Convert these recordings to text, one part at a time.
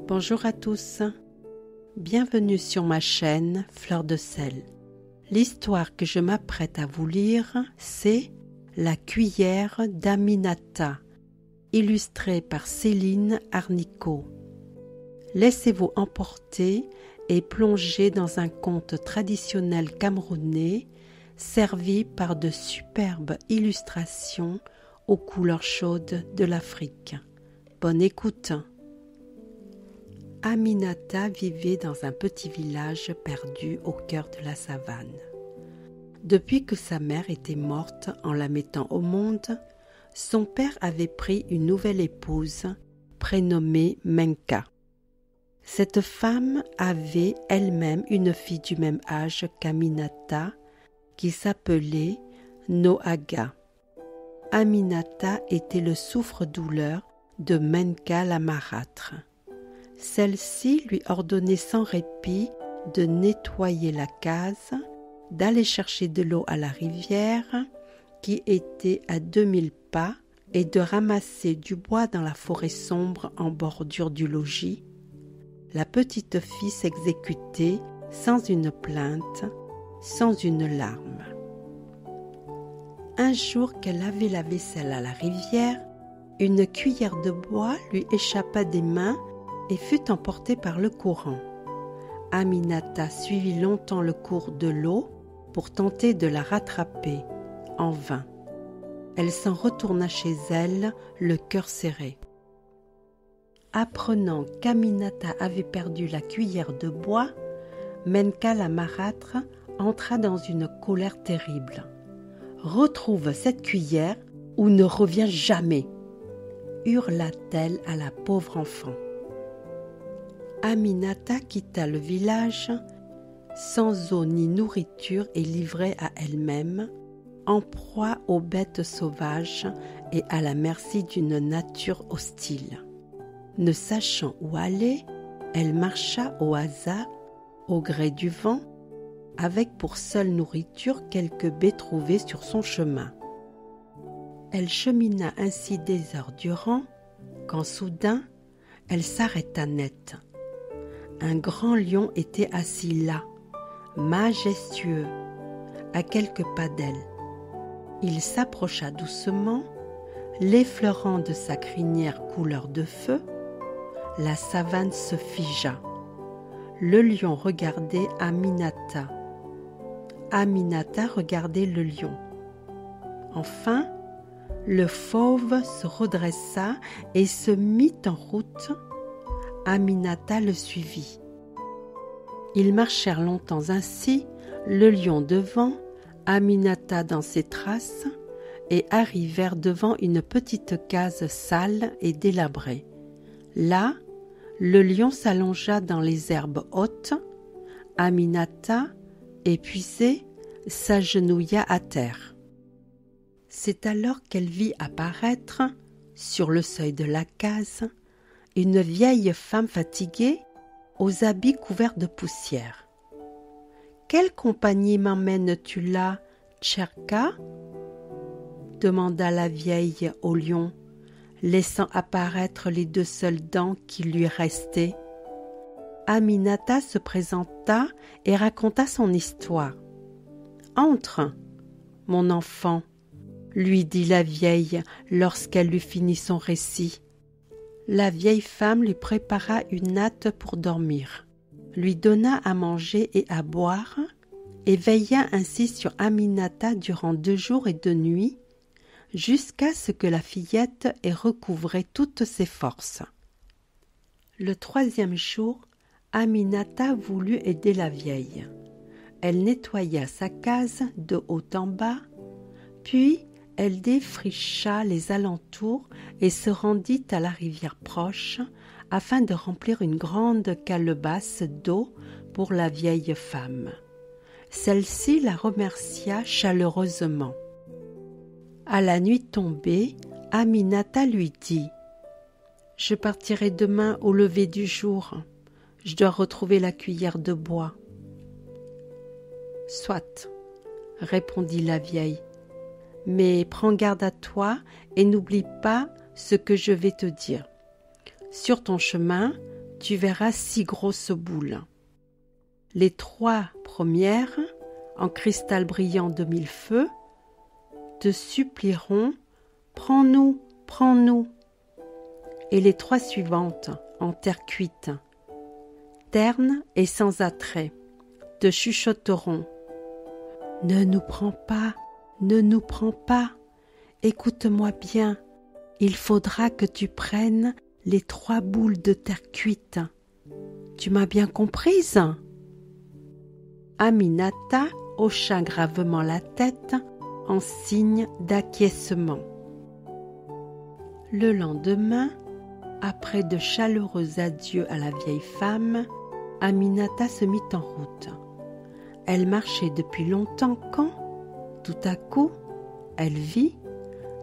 Bonjour à tous, bienvenue sur ma chaîne Fleur de sel. L'histoire que je m'apprête à vous lire, c'est La cuillère d'Aminata, illustrée par Céline Arnicot. Laissez-vous emporter et plonger dans un conte traditionnel camerounais servi par de superbes illustrations aux couleurs chaudes de l'Afrique. Bonne écoute. Aminata vivait dans un petit village perdu au cœur de la savane. Depuis que sa mère était morte en la mettant au monde, son père avait pris une nouvelle épouse prénommée Menka. Cette femme avait elle-même une fille du même âge qu'Aminata qui s'appelait Noaga. Aminata était le souffre-douleur de Menka la marâtre. Celle-ci lui ordonnait sans répit de nettoyer la case, d'aller chercher de l'eau à la rivière, qui était à 2000 pas, et de ramasser du bois dans la forêt sombre en bordure du logis. La petite fille s'exécutait sans une plainte, sans une larme. Un jour qu'elle lavait la vaisselle à la rivière, une cuillère de bois lui échappa des mains et fut emportée par le courant. Aminata suivit longtemps le cours de l'eau pour tenter de la rattraper, en vain. Elle s'en retourna chez elle, le cœur serré. Apprenant qu'Aminata avait perdu la cuillère de bois, Menka la marâtre entra dans une colère terrible. « Retrouve cette cuillère ou ne reviens jamais !» hurla-t-elle à la pauvre enfant. Aminata quitta le village sans eau ni nourriture et livrée à elle-même, en proie aux bêtes sauvages et à la merci d'une nature hostile. Ne sachant où aller, elle marcha au hasard, au gré du vent, avec pour seule nourriture quelques baies trouvées sur son chemin. Elle chemina ainsi des heures durant, quand soudain, elle s'arrêta net. Un grand lion était assis là, majestueux, à quelques pas d'elle. Il s'approcha doucement, l'effleurant de sa crinière couleur de feu. La savane se figea. Le lion regardait Aminata. Aminata regardait le lion. Enfin, le fauve se redressa et se mit en route. Aminata le suivit. Ils marchèrent longtemps ainsi, le lion devant, Aminata dans ses traces, et arrivèrent devant une petite case sale et délabrée. Là, le lion s'allongea dans les herbes hautes. Aminata, épuisée, s'agenouilla à terre. C'est alors qu'elle vit apparaître, sur le seuil de la case, une vieille femme fatiguée, aux habits couverts de poussière. « Quelle compagnie m'emmènes-tu là, Tcherka ?» demanda la vieille au lion, laissant apparaître les deux seules dents qui lui restaient. Aminata se présenta et raconta son histoire. « Entre, mon enfant, » lui dit la vieille lorsqu'elle eut fini son récit. La vieille femme lui prépara une natte pour dormir, lui donna à manger et à boire, et veilla ainsi sur Aminata durant 2 jours et 2 nuits, jusqu'à ce que la fillette ait recouvré toutes ses forces. Le 3e jour, Aminata voulut aider la vieille. Elle nettoya sa case de haut en bas, puis elle défricha les alentours et se rendit à la rivière proche afin de remplir une grande calebasse d'eau pour la vieille femme. Celle-ci la remercia chaleureusement. À la nuit tombée, Aminata lui dit « Je partirai demain au lever du jour. Je dois retrouver la cuillère de bois. »« Soit, » répondit la vieille. Mais prends garde à toi et n'oublie pas ce que je vais te dire. Sur ton chemin, tu verras 6 grosses boules. Les 3 premières, en cristal brillant de 1000 feux, te supplieront « Prends-nous, prends-nous » et les 3 suivantes, en terre cuite, ternes et sans attrait, te chuchoteront « Ne nous prends pas, ne nous prends pas, écoute-moi bien, il faudra que tu prennes les 3 boules de terre cuite. Tu m'as bien comprise ?» Aminata hocha gravement la tête en signe d'acquiescement. Le lendemain, après de chaleureux adieux à la vieille femme, Aminata se mit en route. Elle marchait depuis longtemps quand, tout à coup, elle vit,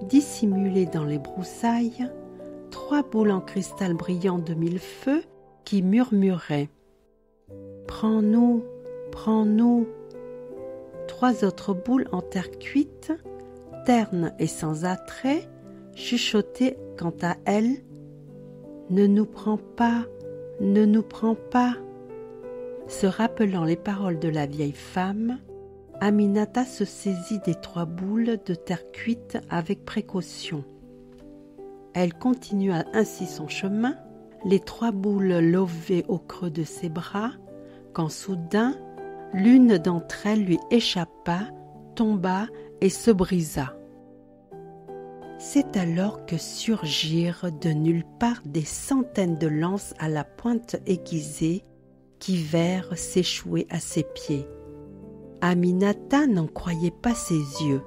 dissimulées dans les broussailles, 3 boules en cristal brillant de 1000 feux qui murmuraient « Prends-nous, prends-nous » 3 autres boules en terre cuite, ternes et sans attrait, chuchotaient quant à elles « Ne nous prends pas, ne nous prends pas » Se rappelant les paroles de la vieille femme, Aminata se saisit des 3 boules de terre cuite avec précaution. Elle continua ainsi son chemin, les 3 boules levées au creux de ses bras, quand soudain, l'une d'entre elles lui échappa, tomba et se brisa. C'est alors que surgirent de nulle part des centaines de lances à la pointe aiguisée qui vinrent s'échouer à ses pieds. Aminata n'en croyait pas ses yeux.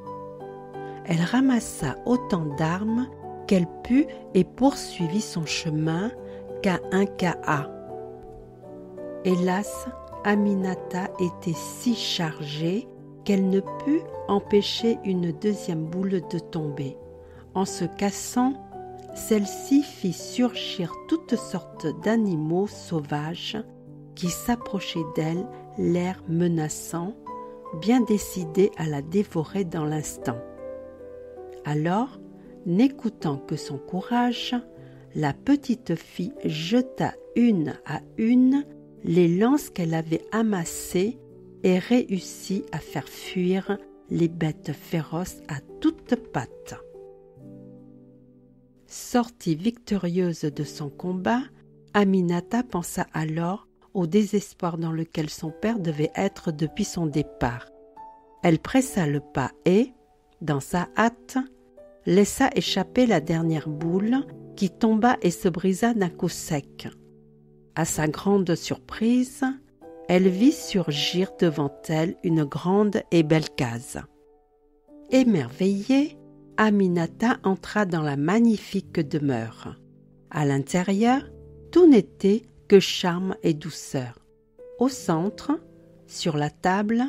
Elle ramassa autant d'armes qu'elle put et poursuivit son chemin qu'à un caha. Hélas, Aminata était si chargée qu'elle ne put empêcher une 2e boule de tomber. En se cassant, celle-ci fit surgir toutes sortes d'animaux sauvages qui s'approchaient d'elle, l'air menaçant, bien décidés à la dévorer dans l'instant. Alors, n'écoutant que son courage, la petite fille jeta une à une les lances qu'elle avait amassées et réussit à faire fuir les bêtes féroces à toutes pattes. Sortie victorieuse de son combat, Aminata pensa alors au désespoir dans lequel son père devait être depuis son départ. Elle pressa le pas et, dans sa hâte, laissa échapper la dernière boule qui tomba et se brisa d'un coup sec. À sa grande surprise, elle vit surgir devant elle une grande et belle case. Émerveillée, Aminata entra dans la magnifique demeure. À l'intérieur, tout n'était que charme et douceur. Au centre, sur la table,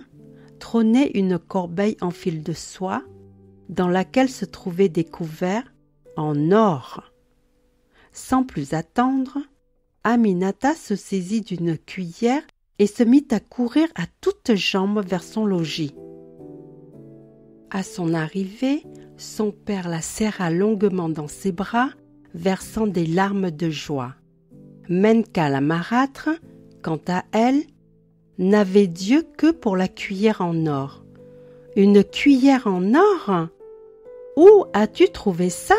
trônait une corbeille en fil de soie, dans laquelle se trouvaient des couverts en or. Sans plus attendre, Aminata se saisit d'une cuillère et se mit à courir à toutes jambes vers son logis. À son arrivée, son père la serra longuement dans ses bras, versant des larmes de joie. Menka la marâtre, quant à elle, n'avait Dieu que pour la cuillère en or. « Une cuillère en or ? Où as-tu trouvé ça ?»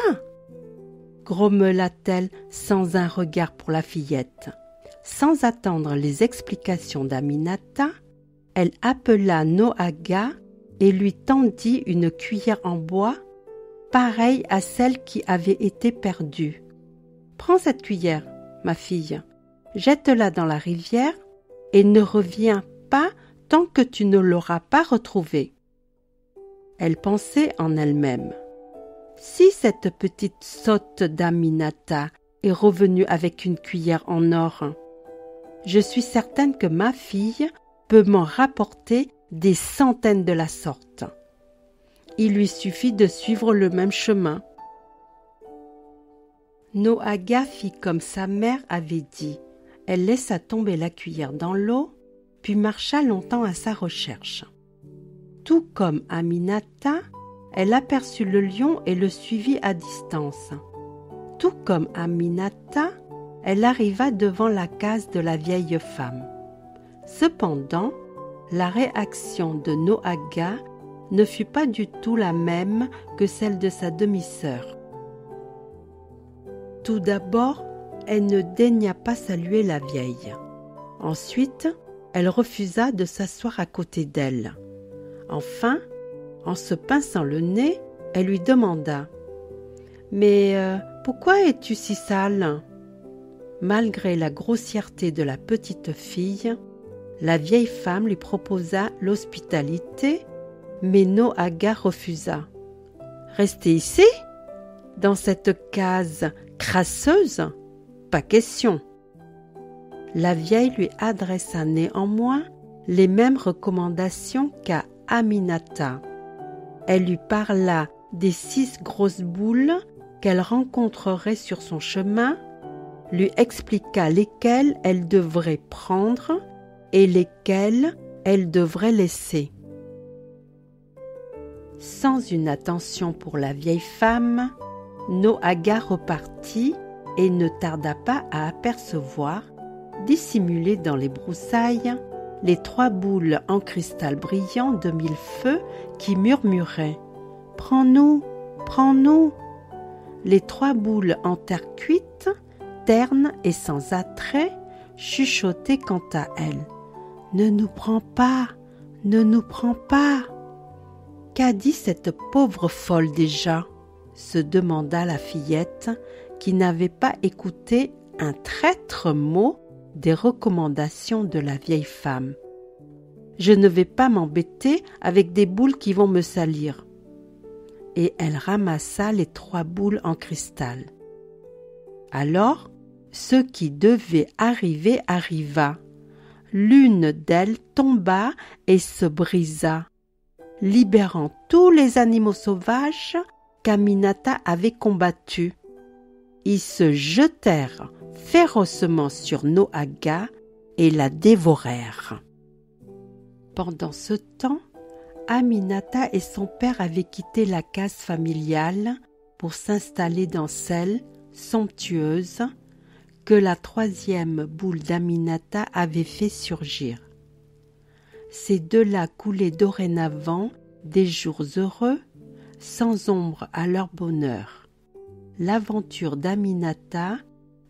grommela-t-elle sans un regard pour la fillette. Sans attendre les explications d'Aminata, elle appela Nohaga et lui tendit une cuillère en bois, pareille à celle qui avait été perdue. « Prends cette cuillère, ma fille, jette-la dans la rivière et ne reviens pas tant que tu ne l'auras pas retrouvée. » Elle pensait en elle-même. Si cette petite sotte d'Aminata est revenue avec une cuillère en or, je suis certaine que ma fille peut m'en rapporter des centaines de la sorte. Il lui suffit de suivre le même chemin. Nohaga fit comme sa mère avait dit. Elle laissa tomber la cuillère dans l'eau, puis marcha longtemps à sa recherche. Tout comme Aminata, elle aperçut le lion et le suivit à distance. Tout comme Aminata, elle arriva devant la case de la vieille femme. Cependant, la réaction de Noaga ne fut pas du tout la même que celle de sa demi-sœur. Tout d'abord, elle ne daigna pas saluer la vieille. Ensuite, elle refusa de s'asseoir à côté d'elle. Enfin, en se pinçant le nez, elle lui demanda « Mais pourquoi es-tu si sale ?» Malgré la grossièreté de la petite fille, la vieille femme lui proposa l'hospitalité, mais Noaga refusa. « Rester ici, dans cette case crasseuse? Pas question !» La vieille lui adressa néanmoins les mêmes recommandations qu'à Aminata. Elle lui parla des 6 grosses boules qu'elle rencontrerait sur son chemin, lui expliqua lesquelles elle devrait prendre et lesquelles elle devrait laisser. Sans une attention pour la vieille femme, Noaga repartit et ne tarda pas à apercevoir, dissimulées dans les broussailles, les 3 boules en cristal brillant de 1000 feux qui murmuraient « Prends-nous, prends-nous !» Les 3 boules en terre cuite, ternes et sans attrait, chuchotaient quant à elles « Ne nous prends pas, ne nous prends pas !» Qu'a dit cette pauvre folle déjà ? Se demanda la fillette qui n'avait pas écouté un traître mot des recommandations de la vieille femme. Je ne vais pas m'embêter avec des boules qui vont me salir. Et elle ramassa les 3 boules en cristal. Alors, ce qui devait arriver arriva. L'une d'elles tomba et se brisa, libérant tous les animaux sauvages qu'Aminata avait combattus. Ils se jetèrent férocement sur Noaga et la dévorèrent. Pendant ce temps, Aminata et son père avaient quitté la case familiale pour s'installer dans celle, somptueuse, que la 3e boule d'Aminata avait fait surgir. Ces deux-là coulaient dorénavant des jours heureux, sans ombre à leur bonheur. L'aventure d'Aminata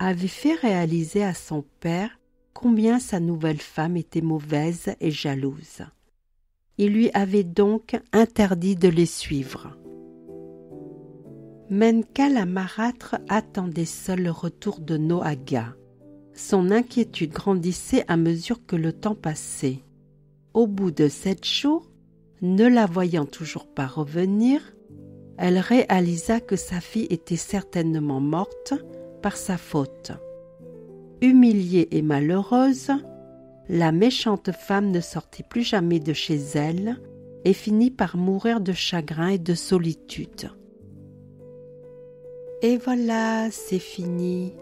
avait fait réaliser à son père combien sa nouvelle femme était mauvaise et jalouse. Il lui avait donc interdit de les suivre. Menka la marâtre attendait seule le retour de Noaga. Son inquiétude grandissait à mesure que le temps passait. Au bout de 7 jours, ne la voyant toujours pas revenir, elle réalisa que sa fille était certainement morte par sa faute. Humiliée et malheureuse, la méchante femme ne sortit plus jamais de chez elle et finit par mourir de chagrin et de solitude. Et voilà, c'est fini.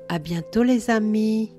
À bientôt les amis.